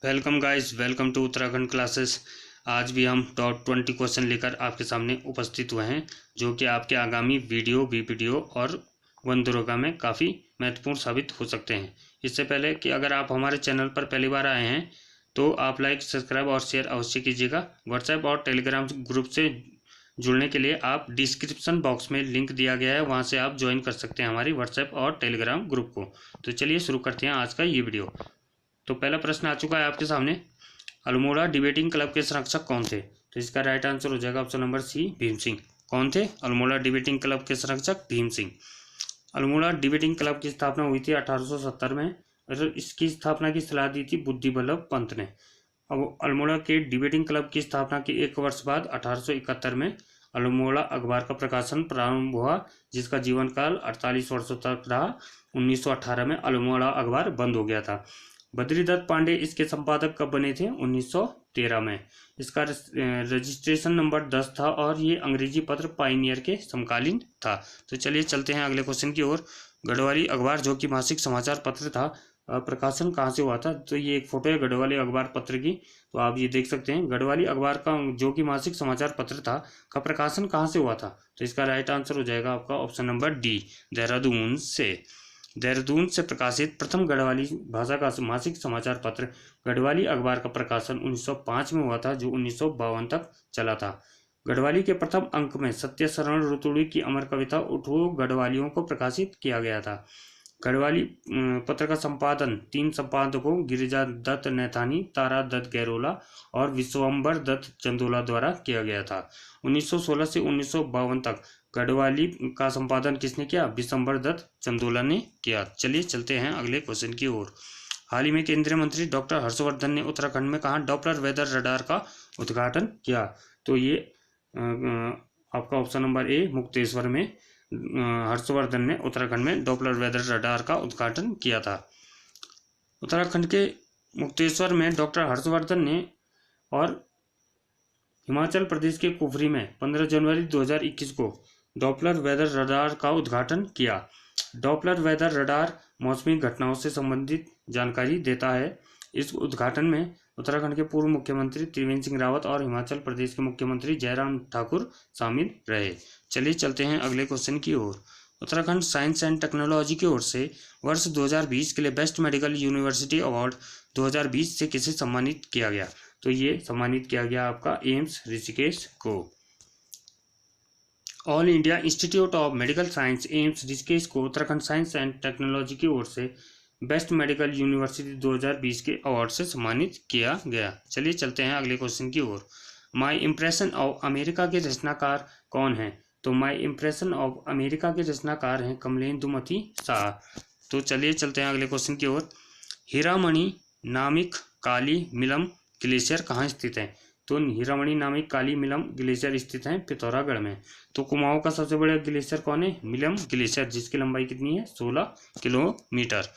Welcome guys, welcome to Uttarakhand classes. आज भी हम टॉप 20 क्वेश्चन लेकर आपके सामने उपस्थित हुए हैं, जो कि आपके आगामी वीडियो बीपीडीओ और वन दरोगा में काफ़ी महत्वपूर्ण साबित हो सकते हैं। इससे पहले कि अगर आप हमारे चैनल पर पहली बार आए हैं तो आप लाइक, सब्सक्राइब और शेयर अवश्य कीजिएगा। व्हाट्सएप और टेलीग्राम ग्रुप से जुड़ने के लिए आप डिस्क्रिप्शन बॉक्स में लिंक दिया गया है, वहाँ से आप ज्वाइन कर सकते हैं हमारी व्हाट्सएप और टेलीग्राम ग्रुप को। तो चलिए शुरू करते हैं आज का ये वीडियो। तो पहला प्रश्न आ चुका है आपके सामने, अल्मोड़ा डिबेटिंग क्लब के संरक्षक कौन थे? तो इसका राइट आंसर हो जाएगा option number C, Bhim Singh. कौन थे? अल्मोड़ा डिबेटिंग क्लब के संरक्षक भीम सिंह। अल्मोड़ा डिबेटिंग क्लब की स्थापना हुई थी 1870 में और इसकी स्थापना की सलाह दी थी बुद्धि बल्लभ पंत ने। अब अल्मोड़ा के डिबेटिंग क्लब की स्थापना के एक वर्ष बाद 1871 में अल्मोड़ा अखबार का प्रकाशन प्रारंभ हुआ, जिसका जीवन काल 48 वर्षों तक रहा। 1918 में अल्मोड़ा अखबार बंद हो गया था। बद्रीदत्त पांडे इसके संपादक कब बने थे? 1913 में। इसका रजिस्ट्रेशन नंबर 10 था और ये अंग्रेजी पत्र पाइनियर के समकालीन था। तो चलिए चलते हैं अगले क्वेश्चन की ओर। गढ़वाली अखबार, जो कि मासिक समाचार पत्र था, प्रकाशन कहाँ से हुआ था? तो ये एक फोटो है गढ़वाली अखबार पत्र की, तो आप ये देख सकते हैं। गढ़वाली अखबार का, जो कि मासिक समाचार पत्र था, का प्रकाशन कहाँ से हुआ था? तो इसका राइट आंसर हो जाएगा आपका ऑप्शन नंबर डी, देहरादून से। देहरादून से प्रकाशित प्रथम गढ़वाली भाषा का मासिक समाचार पत्र गढ़वाली अखबार का प्रकाशन 1905 में हुआ था, जो 1952 तक चला था। गढ़वाली के प्रथम अंक में सत्यशरण रुतुड़ी की अमर कविता उठो गढ़वालियों को प्रकाशित किया गया था। गढ़वाली पत्र का संपादन 3 संपादकों गिरिजा दत्त नैथानी, तारा दत्त गैरोला और विश्वम्बर दत्त चंदोला द्वारा किया गया था। 1916 से 1952 तक गढ़वाली का संपादन किसने किया? विश्वम्बर दत्त चंदोला ने किया। चलिए चलते हैं अगले क्वेश्चन की ओर। हाल ही में केंद्रीय मंत्री डॉक्टर हर्षवर्धन ने उत्तराखंड में कहाँ डॉपलर वेदर रडार का उद्घाटन किया? तो ये आपका ऑप्शन नंबर ए, मुक्तेश्वर में हर्षवर्धन ने उत्तराखंड में डॉपलर वेदर रडार का उद्घाटन किया था। उत्तराखंड के मुक्तेश्वर में डॉक्टर हर्षवर्धन ने और हिमाचल प्रदेश के कुफरी में 15 जनवरी 2021 को डॉपलर वेदर रडार का उद्घाटन किया। डॉपलर वेदर रडार मौसमी घटनाओं से संबंधित जानकारी देता है। इस उद्घाटन में उत्तराखंड के पूर्व मुख्यमंत्री त्रिवेंद्र सिंह रावत और हिमाचल प्रदेश के मुख्यमंत्री जयराम ठाकुर शामिल रहे। चलिए चलते हैं अगले क्वेश्चन की ओर। उत्तराखंड साइंस एंड टेक्नोलॉजी की ओर से वर्ष 2020 के लिए बेस्ट मेडिकल यूनिवर्सिटी अवार्ड 2020 से किसे सम्मानित किया गया? तो ये सम्मानित किया गया आपका एम्स ऋषिकेश को। All India institute of medical science AIIMS Rishikesh को उत्तराखंड साइंस एंड टेक्नोलॉजी की ओर से बेस्ट मेडिकल यूनिवर्सिटी 2020 के अवार्ड से सम्मानित किया गया। चलिए चलते हैं अगले क्वेश्चन की ओर। माई इम्प्रेशन ऑफ अमेरिका के रचनाकार कौन है? तो माई इम्प्रेशन ऑफ अमेरिका के रचनाकार हैं कमलेंदुमती शाह। तो चलिए चलते हैं अगले क्वेश्चन की ओर। हीरामणि नामिक काली मिलम ग्लेशियर कहाँ स्थित है? तो हीरामणि नामिक काली मिलम ग्लेशियर स्थित है पिथौरागढ़ में। तो कुमाऊं का सबसे बड़ा ग्लेशियर कौन है? मिलम ग्लेशियर, जिसकी लंबाई कितनी है? 16 किलोमीटर।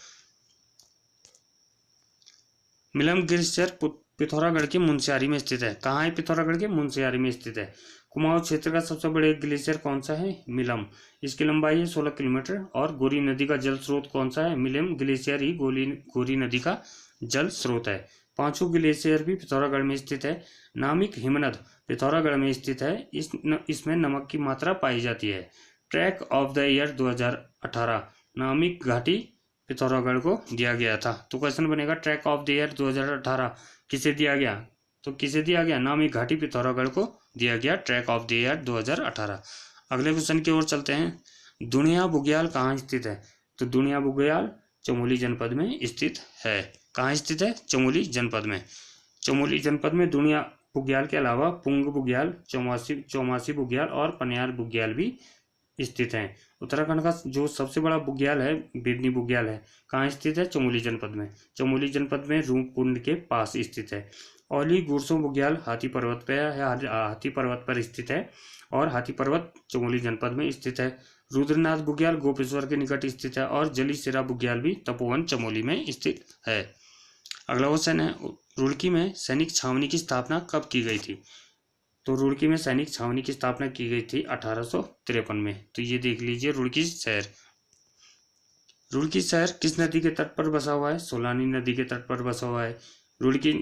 मिलम ग्लेशियर पिथौरागढ़ के मुनस्यारी में स्थित है। कहाँ है? पिथौरागढ़ के मुनस्यारी में स्थित है। कुमाऊं क्षेत्र का सबसे बड़ा ग्लेशियर कौन सा है? मिलम, इसकी लंबाई है 16 किलोमीटर। और गोरी नदी का जल स्रोत कौन सा है? मिलम ग्लेशियर ही गोरी नदी का जल स्रोत है। पांचों ग्लेशियर भी पिथौरागढ़ में स्थित है। नामिक हिमनद पिथौरागढ़ में स्थित है। इसमें नमक की मात्रा पाई जाती है। ट्रैक ऑफ द ईयर 2018 नामिक घाटी पिथौरागढ़ को दिया गया था। तो क्वेश्चन बनेगा ट्रैक ऑफ द ईयर 2018 किसे दिया गया? तो किसे दिया गया? नामिक घाटी पिथौरागढ़ को दिया गया ट्रैक ऑफ द ईयर 2018। अगले क्वेश्चन की ओर चलते हैं। दुनिया बुग्याल कहाँ स्थित है? तो दुनिया बुग्याल चमोली जनपद में स्थित है। कहाँ स्थित है? चमोली जनपद में। चमोली जनपद में दुनिया बुग्याल के अलावा पुंग बुग्याल, चौमासी बुग्याल और पनियाल बुग्याल भी स्थित हैं। उत्तराखंड का जो सबसे बड़ा बुग्याल है बिरनी बुग्याल है। कहाँ स्थित है? चमोली जनपद में। चमोली जनपद में रूप कुंड के पास स्थित है। औली गुरसों बुग्याल हाथी पर्वत पे है, हाथी पर्वत पर स्थित है और हाथी पर्वत चमोली जनपद में स्थित है। रुद्रनाथ बुग्याल गोपेश्वर के निकट स्थित है और जली सिरा बुग्याल भी तपोवन चमोली में स्थित है। अगला क्वेश्चन है, रुड़की में सैनिक छावनी की स्थापना कब की गई थी? तो रुड़की में सैनिक छावनी की स्थापना की गई थी 1853 में। तो ये देख लीजिए रुड़की शहर। रुड़की शहर किस नदी के तट पर बसा हुआ है? सोलानी नदी के तट पर बसा हुआ है। रुड़की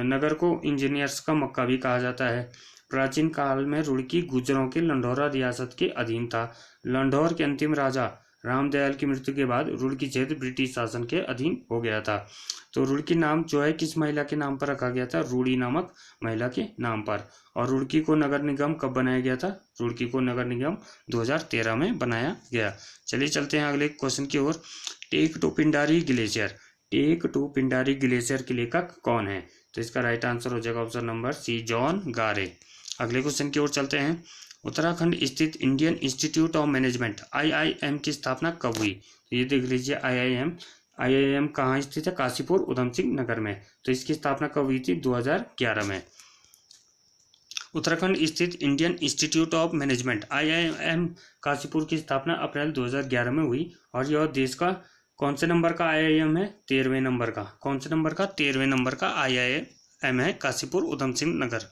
नगर को इंजीनियर्स का मक्का भी कहा जाता है। प्राचीन काल में रुड़की गुर्जरों के लंढौरा रियासत के अधीन था। लंढौर के अंतिम राजा रामदयाल की मृत्यु के बाद रुड़की क्षेत्र ब्रिटिश शासन के अधीन हो गया था। तो रुड़की नाम जो है किस महिला के नाम पर रखा गया था? रूड़ी नामक महिला के नाम पर। और रुड़की को नगर निगम कब बनाया गया था? रुड़की को नगर निगम 2013 में बनाया गया। चलिए चलते हैं अगले क्वेश्चन की ओर। Take to Pindari glacier, take to Pindari glacier के लेखक कौन है? तो इसका राइट आंसर हो जाएगा ऑप्शन नंबर सी, जॉन गारे। अगले क्वेश्चन की ओर चलते हैं। उत्तराखंड स्थित Indian institute of management IIM की स्थापना कब हुई? तो ये देख लीजिए IIM कहाँ स्थित है? काशीपुर उधम सिंह नगर में। तो इसकी स्थापना कब हुई थी? 2011 में। उत्तराखंड स्थित Indian institute of management IIM Kashipur की स्थापना अप्रैल 2011 में हुई। और यह देश का कौन से नंबर का IIM है? 13वें नंबर का। कौन से नंबर का? 13वें नंबर का IIM है काशीपुर उधम सिंह नगर।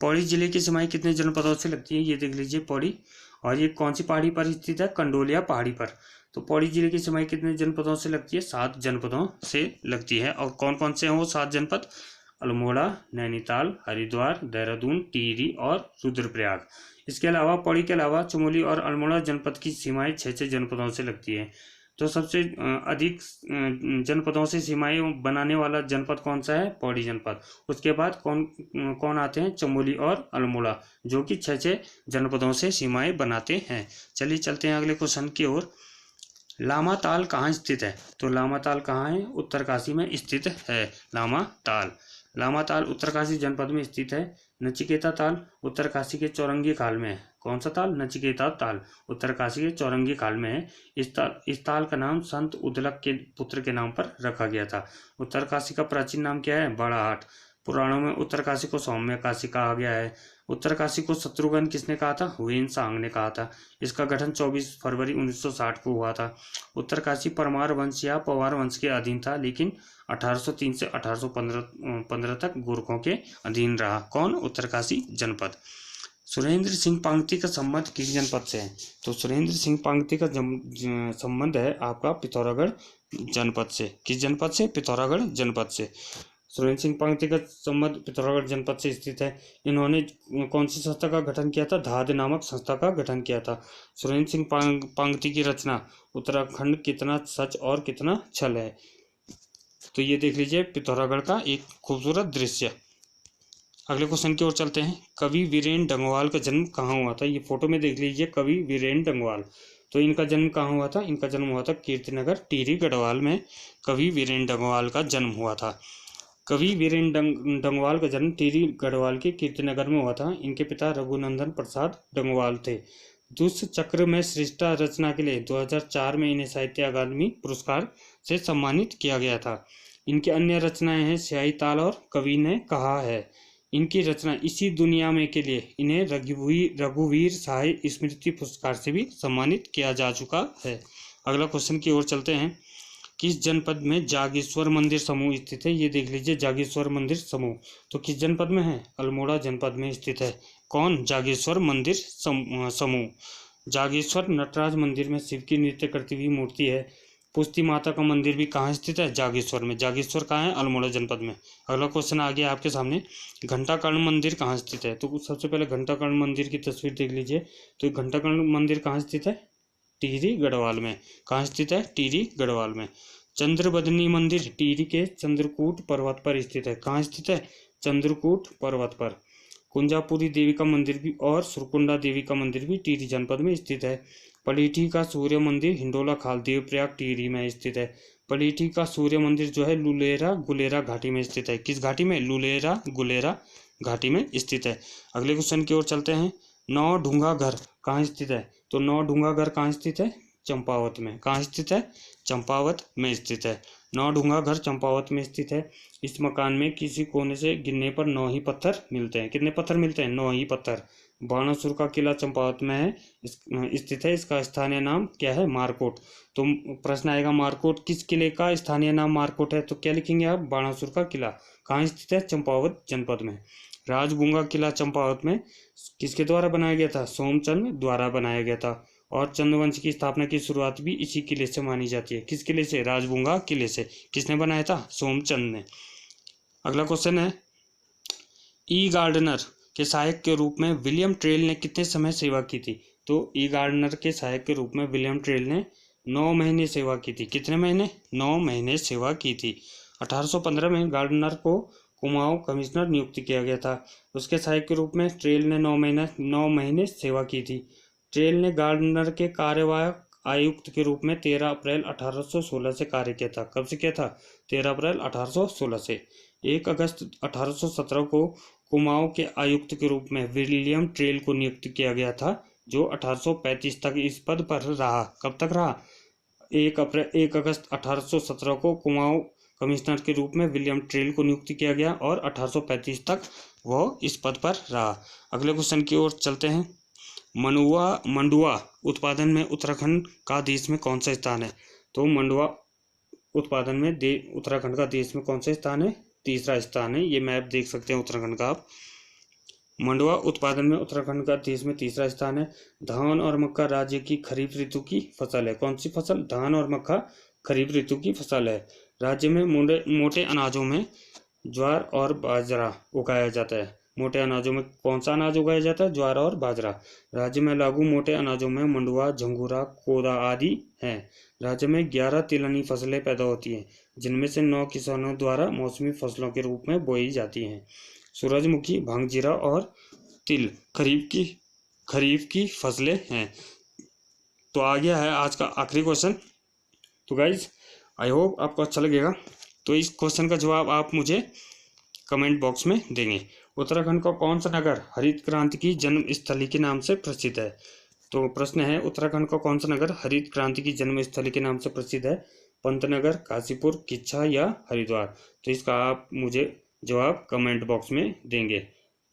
पौड़ी जिले की सीमाएं कितने जनपदों से लगती है? ये देख लीजिए पौड़ी। और ये कौन सी पहाड़ी पर स्थित है? कंडोलिया पहाड़ी पर। तो पौड़ी जिले की सीमाएं कितने जनपदों से लगती है? 7 जनपदों से लगती है। और कौन कौन से हैं वो 7 जनपद? अल्मोड़ा, नैनीताल, हरिद्वार, देहरादून, टिहरी और रुद्रप्रयाग। इसके अलावा पौड़ी के अलावा चमोली और अल्मोड़ा जनपद की सीमाएं 6 जनपदों से लगती है। तो सबसे अधिक जनपदों से सीमाएं बनाने वाला जनपद कौन सा है? पौड़ी जनपद। उसके बाद कौन कौन आते हैं? चमोली और अल्मोड़ा, जो कि 6 जनपदों से सीमाएं बनाते हैं। चलिए चलते हैं अगले क्वेश्चन की ओर। लामा ताल कहाँ स्थित है? तो लामा ताल कहाँ है? उत्तरकाशी में स्थित है लामा ताल। लामा ताल उत्तरकाशी जनपद में स्थित है। नचिकेता ताल उत्तरकाशी के चौरंगी खाल में है। कौन सा ताल? नचिकेता ताल उत्तरकाशी के चौरंगी खाल में है। इस ताल का नाम संत उदलक के पुत्र के नाम पर रखा गया था। उत्तरकाशी का प्राचीन नाम क्या है? बड़ाहाट। पुराणों में उत्तरकाशी को सौम्य काशी कहा गया है। उत्तरकाशी को शत्रुघ्न किसने कहा था? हुएन सांग ने कहा था। इसका गठन 24 फरवरी 1960 को हुआ था। उत्तरकाशी परमार वंश या पवार वंश के अधीन था, लेकिन 1803 से 1815 तक गोरखों के अधीन रहा। कौन? उत्तरकाशी जनपद। सुरेंद्र सिंह पांगती का संबंध किस जनपद से है? तो सुरेंद्र सिंह पांगती का संबंध है आपका पिथौरागढ़ जनपद से। किस जनपद से? पिथौरागढ़ जनपद से। सुरेंद्र सिंह पांगती का संबंध पिथौरागढ़ जनपद से स्थित है। इन्होंने कौन सी संस्था का गठन किया था? धाद नामक संस्था का गठन किया था। सुरेंद्र सिंह पांगती की रचना उत्तराखंड कितना सच और कितना छल है। तो ये देख लीजिए पिथौरागढ़ का एक खूबसूरत दृश्य। अगले क्वेश्चन की ओर चलते हैं। कवि वीरेन डंगवाल का जन्म कहाँ हुआ था? ये फोटो में देख लीजिए कवि वीरेन डंगवाल। तो इनका जन्म कहाँ हुआ था? इनका जन्म हुआ था कीर्तिनगर टिहरी गढ़वाल में कवि वीरेन डंगवाल का जन्म हुआ था। कवि वीरेन डंगवाल का जन्म टिहरी गढ़वाल के कीर्तिनगर में हुआ था। इनके पिता रघुनंदन प्रसाद डंगवाल थे। दुष्ट चक्र में श्रेष्ठ रचना के लिए 2004 में इन्हें साहित्य अकादमी पुरस्कार से सम्मानित किया गया था। इनकी अन्य रचनाएं हैं स्याही ताल और कवि ने कहा है। इनकी रचना इसी दुनिया में के लिए इन्हें रघुवीर साहित्य स्मृति पुरस्कार से भी सम्मानित किया जा चुका है। अगला क्वेश्चन की ओर चलते हैं। किस जनपद में जागेश्वर मंदिर समूह स्थित है? ये देख लीजिए जागेश्वर मंदिर समूह। तो किस जनपद में है? अल्मोड़ा जनपद में स्थित है। कौन? जागेश्वर मंदिर समूह। जागेश्वर नटराज मंदिर में शिव की नृत्य करती हुई मूर्ति है। पुष्टि माता का मंदिर भी कहाँ स्थित है? जागेश्वर में। जागेश्वर कहाँ है? अल्मोड़ा जनपद में। अगला क्वेश्चन आ गया आपके सामने। घंटाकर्ण मंदिर कहाँ स्थित है? तो सबसे पहले घंटाकर्ण मंदिर की तस्वीर देख लीजिए। तो घंटाकर्ण मंदिर कहाँ स्थित है? टिहरी गढ़वाल में। कहाँ स्थित है? टिहरी गढ़वाल में। चंद्रबदनी मंदिर टिहरी के चंद्रकूट पर्वत पर स्थित है। कहाँ स्थित है? चंद्रकूट पर्वत पर। कुंजापुरी देवी का मंदिर भी और सुरकुंडा देवी का मंदिर भी टिहरी जनपद में स्थित है। पलीठी का सूर्य मंदिर हिंडोला खाल देवप्रयाग टिहरी में स्थित है। पलीठी का सूर्य मंदिर जो है लुलेरा गुलेरा घाटी में स्थित है। किस घाटी में? लुलेरा गुलेरा घाटी में स्थित है। अगले क्वेश्चन की ओर चलते हैं। नौ ढूंगा घर कहाँ स्थित है? तो नौ ढूंगा घर कहाँ स्थित है? चंपावत में। कहाँ स्थित है? चंपावत में स्थित है। नौ ढूंगा घर चंपावत में स्थित है। इस मकान में किसी कोने से गिरने पर 9 ही पत्थर मिलते हैं। कितने पत्थर मिलते हैं? 9 ही पत्थर। बाणासुर का किला चंपावत में है स्थित है। इसका स्थानीय नाम क्या है? मारकोट। तो प्रश्न आएगा मारकोट किस किले का स्थानीय नाम मारकोट है? तो क्या लिखेंगे आप? बाणासुर का किला। कहाँ स्थित है? चंपावत जनपद में। राजगुंगा किला चंपावत में किसके द्वारा बनाया गया था? सोमचंद द्वारा बनाया गया था। और चंद्रवंश की स्थापना की शुरुआत भी इसी किले से मानी जाती है। किस किले से? राजगुंगा किले से। किसने बनाया था? सोमचंद ने। अगला क्वेश्चन है, ई गार्डनर के सहायक के रूप में विलियम ट्रेल ने कितने समय सेवा की थी? तो ई गार्डनर के सहायक के रूप में विलियम ट्रेल ने 9 महीने सेवा की थी। कितने महीने? 9 महीने सेवा की थी। 1815 में गार्डनर को कुमाऊं कमिश्नर नियुक्त किया गया था। उसके सहायक के रूप में ट्रेल ने 9 महीने सेवा की थी। ट्रेल ने गार्डनर के कार्यवाहक आयुक्त के रूप में 13 अप्रैल 1816 से कार्य किया था। कब से किया था? 13 अप्रैल 1816 से। 1 अगस्त 1817 को कुमाऊं के आयुक्त के रूप में विलियम ट्रेल को नियुक्त किया गया था, जो 1835 तक इस पद पर रहा। कब तक रहा? 1 अगस्त 1817 को कुमाऊं कमिश्नर के रूप में विलियम ट्रेल को नियुक्त किया गया और 1835 तक वो इस पद पर रहा। अगले क्वेश्चन की ओर चलते हैं। मंडुआ उत्पादन में उत्तराखंड का देश में कौन सा स्थान है? तो मंडुआ उत्पादन में उत्तराखंड का देश में कौन सा स्थान है? तीसरा स्थान है। ये मैप देख सकते हैं उत्तराखंड का आप। मंडुआ उत्पादन में उत्तराखंड का देश में तीसरा स्थान है। धान और मक्का राज्य की खरीफ ऋतु की फसल है। कौन सी फसल? धान और मक्का खरीफ ऋतु की फसल है। राज्य में मोटे अनाजों में ज्वार और बाजरा उगाया जाता है। मोटे अनाजों में कौन सा अनाज उगाया जाता है? ज्वार और बाजरा। राज्य में लागू मोटे अनाजों में मंडुआ, झंगूरा, कोदा आदि हैं। राज्य में 11 तिलहनी फसलें पैदा होती हैं, जिनमें से 9 किसानों द्वारा मौसमी फसलों के रूप में बोई जाती हैं। सूरजमुखी, भांगजीरा और तिल खरीफ की फसलें हैं। तो आ गया है आज का आखिरी क्वेश्चन। तो गाइज आई होप आपको अच्छा लगेगा। तो इस क्वेश्चन का जवाब आप मुझे कमेंट बॉक्स में देंगे। उत्तराखंड का कौन सा नगर हरित क्रांति की जन्मस्थली के नाम से प्रसिद्ध है? तो प्रश्न है, उत्तराखंड का कौन सा नगर हरित क्रांति की जन्मस्थली के नाम से प्रसिद्ध है? पंतनगर, काशीपुर, किच्छा या हरिद्वार? तो इसका आप मुझे जवाब कमेंट बॉक्स में देंगे।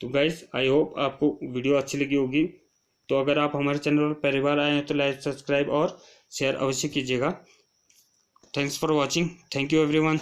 तो गाइस आई होप आपको वीडियो अच्छी लगी होगी। तो अगर आप हमारे चैनल पर पहली बार आए हैं तो लाइक, सब्सक्राइब और शेयर अवश्य कीजिएगा। Thanks for watching. Thank you everyone.